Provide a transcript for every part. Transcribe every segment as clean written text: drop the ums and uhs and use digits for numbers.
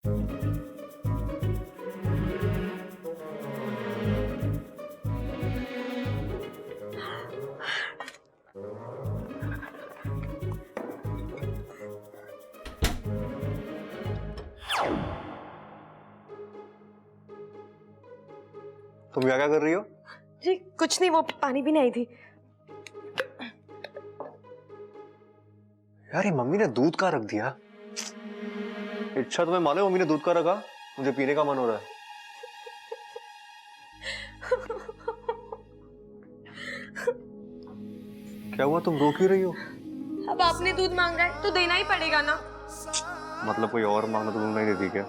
तुम क्या कर रही हो? जी कुछ नहीं, वो पानी भी नहीं थी। यार ये मम्मी ने दूध का रख दिया। अच्छा तुम्हें मालूम मम्मी ने दूध का रखा? मुझे पीने का मन हो रहा है। क्या हुआ, तुम रो क्यों रही हो? अब आपने दूध मांगा है तो देना ही पड़ेगा ना। मतलब कोई और मांगना तो तुम नहीं देती क्या?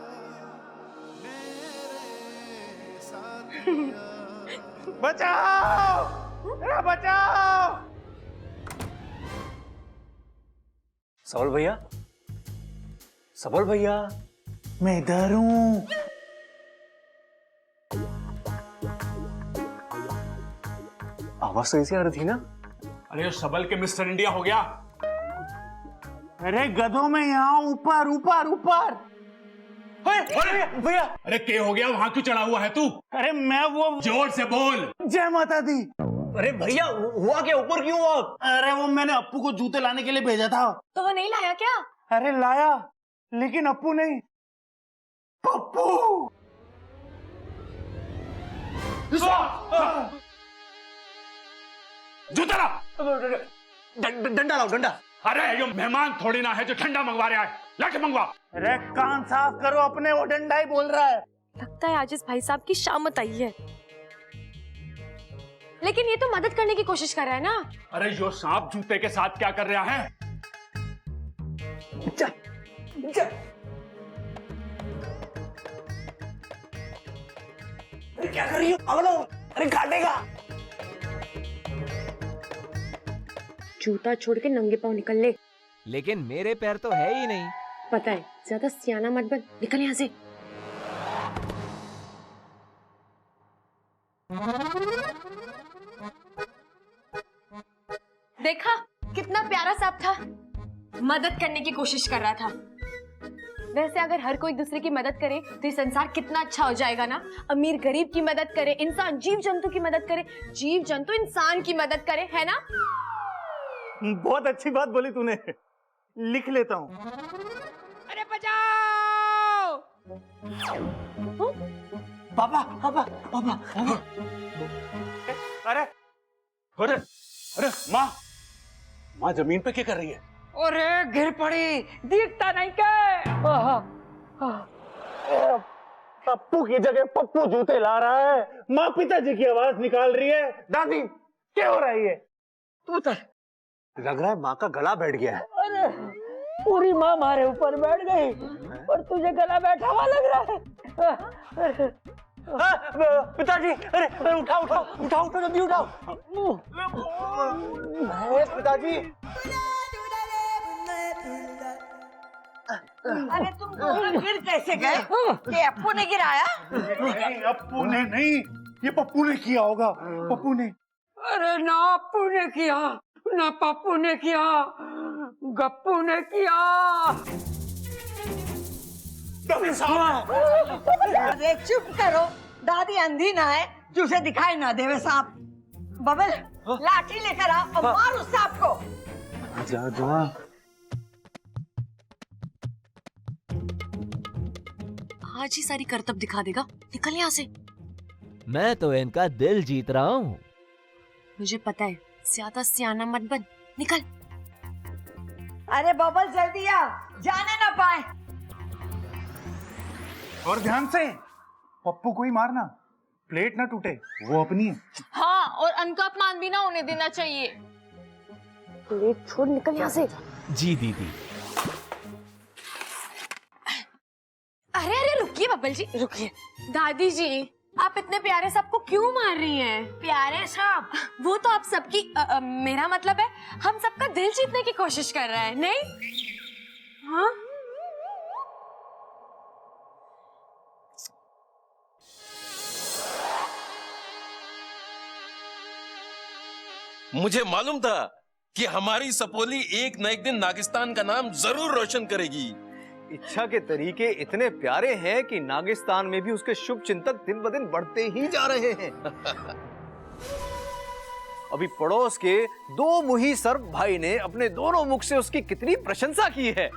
बचाओ! अरे बचाओ! सबल भैया, सबल भैया, मैं इधर हूँ। आवाज तो ऐसी आ रही थी ना? अरे सबल के मिस्टर इंडिया हो गया। अरे गधों में यहाँ ऊपर ऊपर ऊपर। भैया अरे के हो गया, वहां क्यों चढ़ा हुआ है तू? अरे मैं वो जोर से बोल। जय माता दी। अरे भैया हुआ क्या, ऊपर क्यों हुआ? अरे वो मैंने अप्पू को जूते लाने के लिए भेजा था। तो वो नहीं लाया क्या? अरे लाया, लेकिन अप्पू नहीं, पप्पू। जूता ला। डंडा लाओ, डंडा। अरे ये मेहमान थोड़ी ना है जो ठंडा मंगवा रहा है, लाके मंगवा। अरे कान साफ करो अपने, वो डंडा ही बोल रहा है। लगता है आज इस भाई साहब की शामत आई है। लेकिन ये तो मदद करने की कोशिश कर रहा है ना। अरे जो सांप जूते के साथ क्या कर रहा है? जा, जा। अरे क्या कर रही हो? अगलो, अरे काटेगा। जूता छोड़ के नंगे पांव निकल ले। लेकिन मेरे पैर तो है ही नहीं। पता है, ज्यादा सियाना मत बन, निकल यहाँ से। देखा कितना प्यारा सांप था, मदद करने की कोशिश कर रहा था। वैसे अगर हर कोई दूसरे की मदद करे तो ये संसार कितना अच्छा हो जाएगा ना। अमीर गरीब की मदद करे, इंसान जीव जंतु की मदद करे, जीव जंतु इंसान की मदद करे, है ना? बहुत अच्छी बात बोली तूने, लिख लेता हूँ। अरे बचाओ! पापा पापा पापा पापा। अरे अरे अरे माँ, माँ जमीन पे क्या कर रही है? अरे गिर पड़ी, दिखता नहीं क्या? पप्पू की जगह पप्पू जूते ला रहा है। माँ पिताजी की आवाज निकाल रही है। दादी क्या हो रही है? तू उतर। लग रहा है माँ का गला बैठ गया है। अरे पूरी माँ हमारे ऊपर बैठ गई और तुझे गला बैठा हुआ लग रहा है। पिताजी, अरे उठाओ उठाओ उठाओ उठाओ, जल्दी उठाओ। पिताजी, अरे तुम दोनों गिर कैसे गए? ये अप्पू ने गिराया? नहीं अप्पू ने नहीं, ये पप्पू ने किया होगा। पप्पू ने। अरे ना अप्पू ने किया, ना पप्पू ने किया, गप्पू ने किया। अरे चुप करो, दादी अंधी ना है जो उसे दिखाई ना देवे सांप। बबल लाठी लेकर आ और मार उस सांप को। जा जा। आज ही सारी करतब दिखा देगा, निकल यहाँ से। मैं तो इनका दिल जीत रहा हूँ। मुझे पता है, ज्यादा सियाना मत बन, निकल। अरे बबल जल्दी आ, जाने ना पाए। और ध्यान से, पप्पू को ही मारना, प्लेट ना टूटे, वो अपनी है। हाँ, और अनका अपमान भी ना होने देना चाहिए। प्लेट छोड़, निकल यहाँ से। जी दीदी। अरे अरे रुकिए बब्बल जी, रुकिए। दादी जी, आप इतने प्यारे सांप को क्यों मार रही हैं? प्यारे सांप? वो तो आप सबकी मेरा मतलब है, हम सबका दिल जीतने की कोशिश कर रहा है, नहीं? हाँ? मुझे मालूम था कि हमारी सपोली एक न एक दिन नागिस्तान का नाम जरूर रोशन करेगी। इच्छा के तरीके इतने प्यारे हैं कि नागिस्तान में भी उसके शुभ चिंतक दिन ब दिन बढ़ते ही जा रहे हैं। अभी पड़ोस के दो मुही सर्प भाई ने अपने दोनों मुख से उसकी कितनी प्रशंसा की है।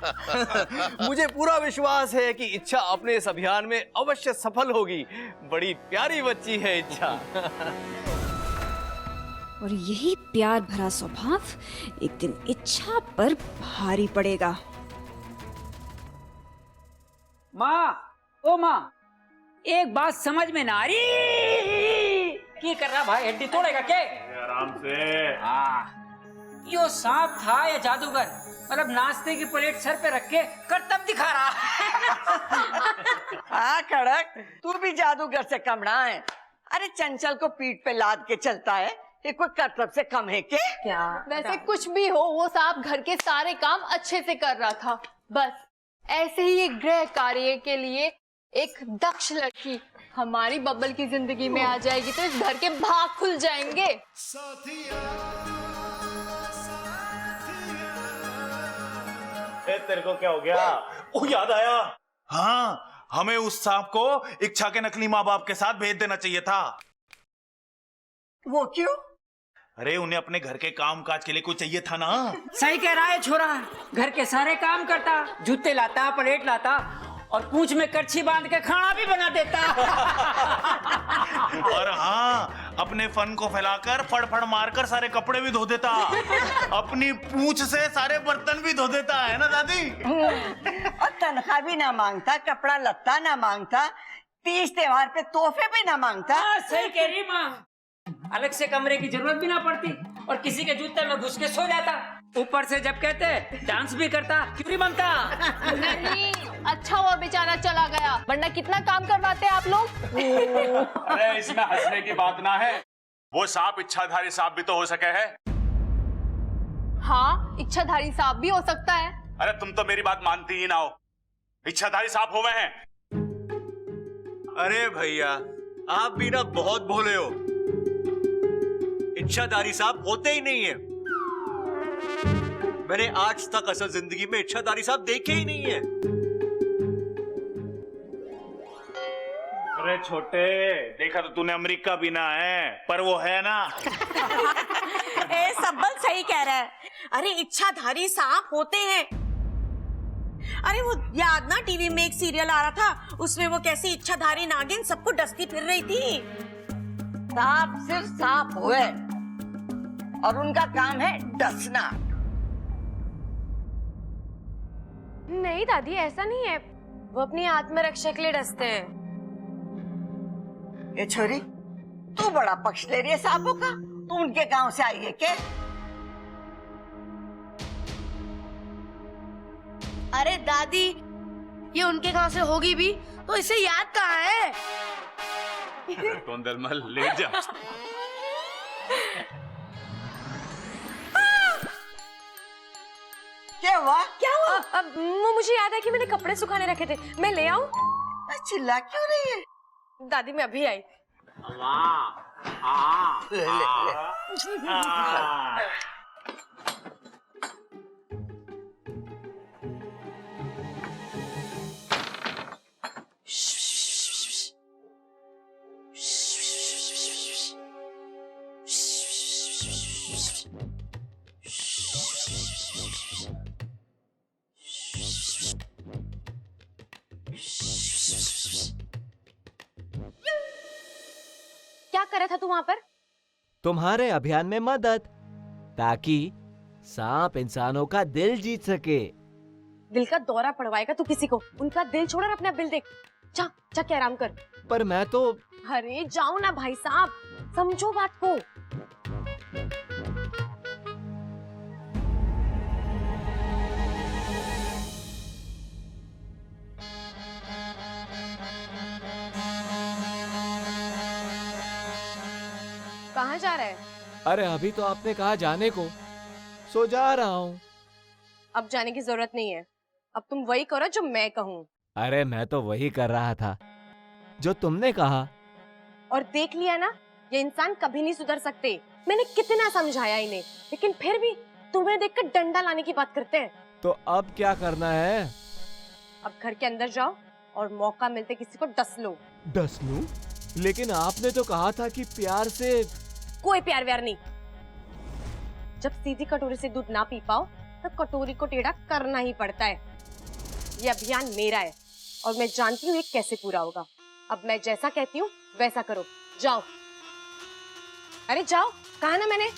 मुझे पूरा विश्वास है कि इच्छा अपने इस अभियान में अवश्य सफल होगी। बड़ी प्यारी बच्ची है इच्छा। और यही प्यार भरा स्वभाव एक दिन इच्छा पर भारी पड़ेगा। माँ, ओ माँ, एक बात समझ में ना आ रही। क्या कर रहा भाई, हड्डी तोड़ेगा क्या? आराम से। यो सांप था या जादूगर? मतलब नाश्ते की प्लेट सर पे रख के करतब दिखा रहा। हाँ कड़क, तू भी जादूगर से कम ना है। अरे चंचल को पीठ पे लाद के चलता है, ये कोई करतब से कम है क्या? वैसे कुछ भी हो, वो सांप घर के सारे काम अच्छे से कर रहा था। बस ऐसे ही एक गृह कार्य के लिए एक दक्ष लड़की हमारी बब्बल की जिंदगी में आ जाएगी तो इस घर के भाग खुल जाएंगे। तेरे को क्या हो गया? ओ याद आया। हाँ, हमें उस सांप को इच्छा के नकली माँ बाप के साथ भेज देना चाहिए था। वो क्यों? अरे उन्हें अपने घर के काम काज के लिए कोई चाहिए था ना। सही कह रहा है छोरा, घर के सारे काम करता, जूते लाता, प्लेट लाता और पूंछ में करछी बांध के खाना भी बना देता। और हाँ, अपने फन को फैलाकर फड़फड़ मारकर सारे कपड़े भी धो देता। अपनी पूंछ से सारे बर्तन भी धो देता है ना दादी। और तनख्वाह भी ना मांगता, कपड़ा लत्ता ना मांगता, तीज त्योहार पे तोहफे भी ना मांगता। सही कह रही माँ, अलग से कमरे की जरूरत भी ना पड़ती और किसी के जूते में घुस के सो जाता। ऊपर से जब कहते डांस भी करता, क्यों नहीं बनता? नहीं, अच्छा हुआ बेचारा चला गया, वरना कितना काम करवाते आप लोग। अरे इसमें हंसने की बात ना है, वो सांप इच्छाधारी सांप भी तो हो सके है। हाँ, इच्छाधारी सांप भी हो सकता है। अरे तुम तो मेरी बात मानती ही ना हो, इच्छाधारी सांप हुए हैं। अरे भैया, आप भी ना बहुत भोले हो। इच्छाधारी सांप होते ही नहीं है। मैंने आज तक असल जिंदगी में इच्छाधारी सांप देखे ही नहीं है। अरे छोटे, देखा तो तूने अमेरिका भी ना है, पर वो है ना। ए सब्बल सही कह रहा है। अरे इच्छाधारी सांप होते हैं। अरे वो याद ना, टीवी में एक सीरियल आ रहा था, उसमें वो कैसी इच्छाधारी नागिन सबको डसती फिर रही थी। सांप सिर्फ सांप हुए और उनका काम है डसना। नहीं दादी, ऐसा नहीं है, वो अपनी आत्मरक्षा के लिए डसते हैं। ये छोरी, तू बड़ा पक्ष ले रही है सांपों का। तू उनके गांव से आई है क्या? अरे दादी, ये उनके गांव से होगी भी तो इसे याद कहाँ है? टोंदलमल ले जा। क्या हुआ? क्या हुआ? वो मुझे याद है कि मैंने कपड़े सुखाने रखे थे, मैं ले आऊं? चिल्ला क्यों रही है? दादी मैं अभी आई। ले, ले, ले। क्या कर रहा था तू वहां पर? तुम्हारे अभियान में मदद, ताकि सांप इंसानों का दिल जीत सके। दिल का दौरा पड़वाएगा तू किसी को? उनका दिल छोड़ और अपना बिल देख। जा जा के आराम कर। पर मैं तो... अरे जाओ ना भाई साहब, समझो बात को। कहाँ जा रहा है? अरे अभी तो आपने कहा जाने को, सो जा रहा हूँ। अब जाने की जरूरत नहीं है, अब तुम वही करो जो मैं कहूँ। अरे मैं तो वही कर रहा था जो तुमने कहा। और देख लिया ना, ये इंसान कभी नहीं सुधर सकते। मैंने कितना समझाया इन्हें, लेकिन फिर भी तुम्हें देखकर डंडा लाने की बात करते हैं। तो अब क्या करना है? अब घर के अंदर जाओ और मौका मिलते किसी को डस लो। डस लूं? लेकिन आपने तो कहा था कि प्यार से। कोई प्यार व्यार नहीं। जब सीधी कटोरी से दूध ना पी पाओ तब कटोरी को टेढ़ा करना ही पड़ता है। ये अभियान मेरा है और मैं जानती हूँ ये कैसे पूरा होगा। अब मैं जैसा कहती हूँ वैसा करो। जाओ। अरे जाओ, कहा ना मैंने।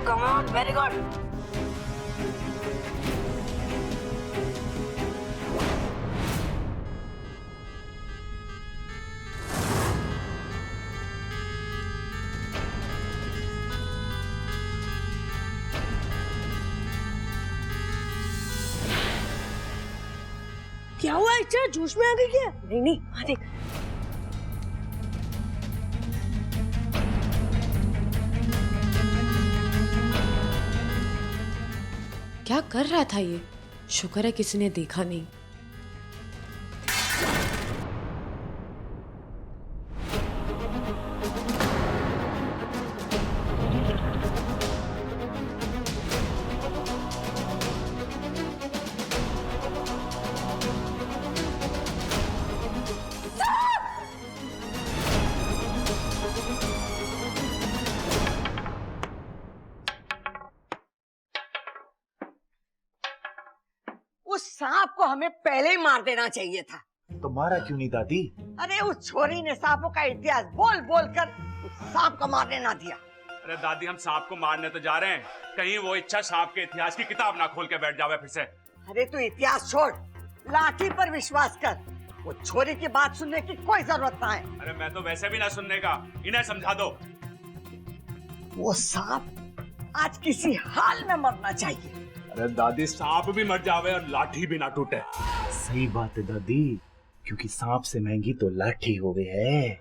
Come on, very good. क्या हुआ? इच्छा जोश में आ गई क्या? नहीं नहीं, वहाँ देख। क्या कर रहा था ये? शुक्र है किसी ने देखा नहीं। उस सांप को हमें पहले ही मार देना चाहिए था। तो मारा क्यों नहीं दादी? अरे उस छोरी ने सांपों का इतिहास बोल बोल कर उस सांप को मारने ना दिया। अरे दादी, हम सांप को मारने तो जा रहे हैं, कहीं वो इच्छा सांप के इतिहास की किताब ना खोल के बैठ जावे फिर से। अरे तू इतिहास छोड़, लाठी पर विश्वास कर। वो छोरी की बात सुनने की कोई जरूरत ना है। अरे मैं तो वैसे भी ना सुनने का, इन्हें समझा दो। वो सांप आज किसी हाल में मरना चाहिए। अरे दादी, सांप भी मर जावे और लाठी भी ना टूटे। सही बात है दादी, क्योंकि सांप से महंगी तो लाठी हो गई है।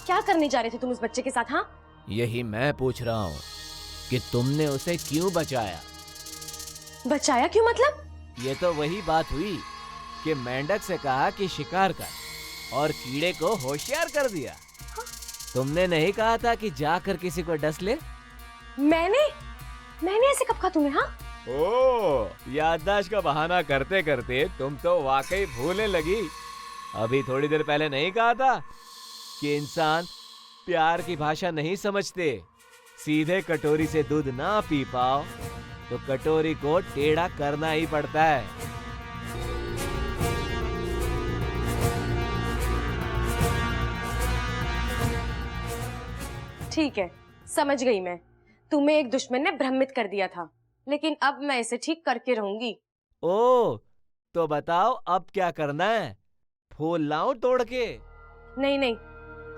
क्या करने जा रहे थे तुम उस बच्चे के साथ? हाँ, यही मैं पूछ रहा हूँ कि तुमने उसे क्यों बचाया? बचाया क्यों मतलब? ये तो वही बात हुई कि मेंढक से कहा कि शिकार कर और कीड़े को होशियार कर दिया। तुमने नहीं कहा था कि जाकर किसी को डस ले? मैंने ऐसे कब कहा तुम्हें? हाँ, ओह, याददाश्त का बहाना करते करते तुम तो वाकई भूलने लगी। अभी थोड़ी देर पहले नहीं कहा था कि इंसान प्यार की भाषा नहीं समझते। सीधे कटोरी से दूध ना पी पाओ तो कटोरी को टेढ़ा करना ही पड़ता है। ठीक है, समझ गई मैं। तुम्हें एक दुश्मन ने भ्रमित कर दिया था, लेकिन अब मैं इसे ठीक करके रहूंगी। ओ, तो बताओ अब क्या करना है? फूल लाऊं तोड़ के? नहीं नहीं,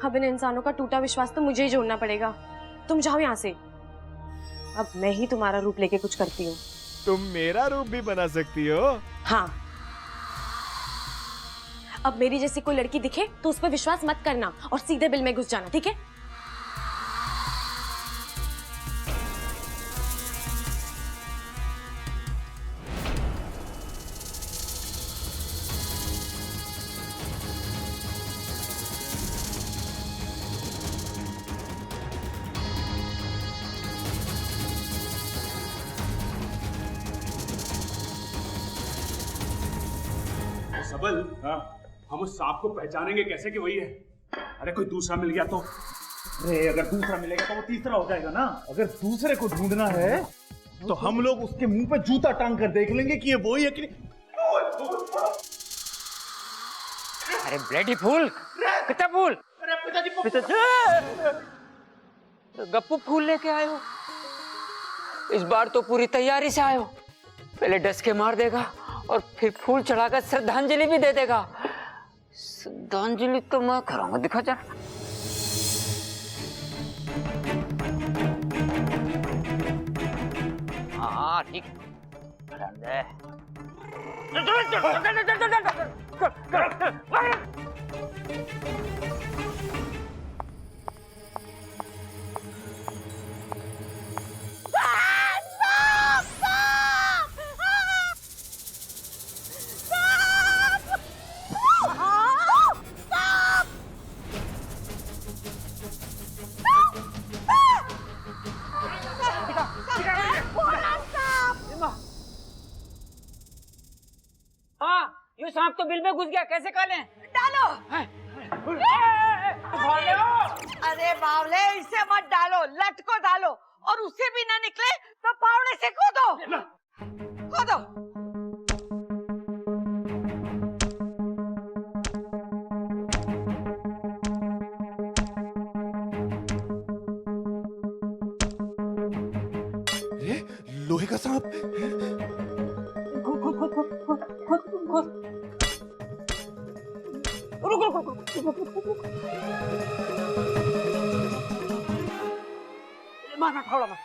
अब इन इंसानों का टूटा विश्वास तो मुझे ही जोड़ना पड़ेगा। तुम जाओ यहाँ से, अब मैं ही तुम्हारा रूप लेके कुछ करती हूँ। तुम मेरा रूप भी बना सकती हो? हाँ, अब मेरी जैसी कोई लड़की दिखे तो उस पर विश्वास मत करना और सीधे बिल में घुस जाना, ठीक है? सबल, हाँ, हम उस सांप को पहचानेंगे कैसे कि वही है? अरे कोई दूसरा मिल गया तो? अरे अगर दूसरा मिलेगा तो वो तीसरा हो जाएगा ना। अगर दूसरे को ढूंढना है तो हम लोग उसके मुंह पे जूता टांग कर देख लेंगे कि ये वही है कि नहीं। अरे ब्लेडी फूल, कितना फूल? गप्पू फूल लेके आए हो? इस बार तो पूरी तैयारी से आए हो। पहले डस के मार देगा और फिर फूल चढ़ाकर श्रद्धांजलि भी दे देगा। श्रद्धांजलि तो मैं कराऊंगा, दिखा जा। हाँ ठीक। ये सांप तो बिल में घुस गया, कैसे कालें? डालो। अरे बावले, इसे मत डालो, लट को डालो, और उससे भी ना निकले तो फावड़े से कूदो। कूदो। लोहे का सांप। मारना फावड़ा मार।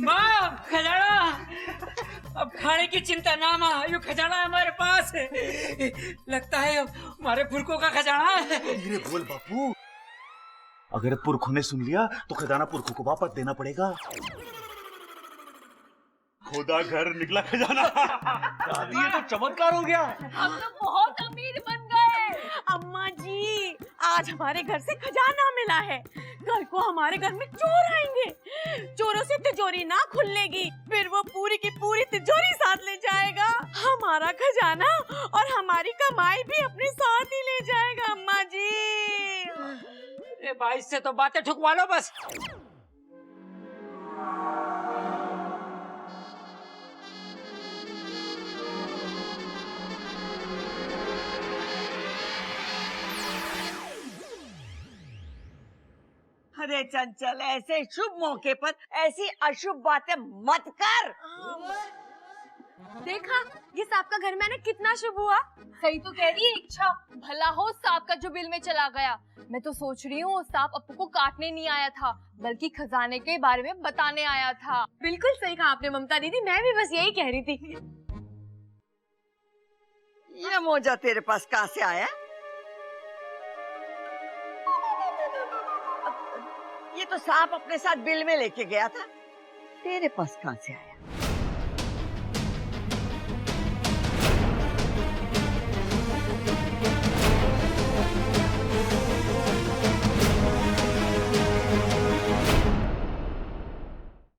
माँ, खजाना। अब खाने की चिंता ना माँ, ये खजाना हमारे पास है। लगता है हमारे पुरखों का खजाना है। धीरे बोल बापू, अगर पुरखों ने सुन लिया तो खजाना पुरखों को वापस देना पड़ेगा। खुदा घर निकला खजाना। दादी ये तो चमत्कार हो गया। हम तो बहुत अमीर बन गए। अम्मा जी, आज हमारे घर से खजाना मिला है। कल को हमारे घर में चोर आएंगे, चोरों से तिजोरी ना खुलेगी, फिर वो पूरी की पूरी तिजोरी साथ ले जाएगा। हमारा खजाना और हमारी कमाई भी अपने साथ ही ले जाएगा। अम्मा जी, ए भाई से तो बातें ठुकवा लो बस। अरे चंचल, ऐसे शुभ मौके पर ऐसी अशुभ बातें मत कर। देखा, ये सांप का घर में आना कितना शुभ हुआ। सही तो कह रही है इच्छा, भला हो सांप का जो बिल में चला गया। मैं तो सोच रही हूँ सांप अपू को काटने नहीं आया था, बल्कि खजाने के बारे में बताने आया था। बिल्कुल सही कहा आपने ममता दीदी, मैं भी बस यही कह रही थी। ये मोजा तेरे पास कहाँ से आया? ये तो सांप अपने साथ बिल में लेके गया था, तेरे पास कहाँ से आया?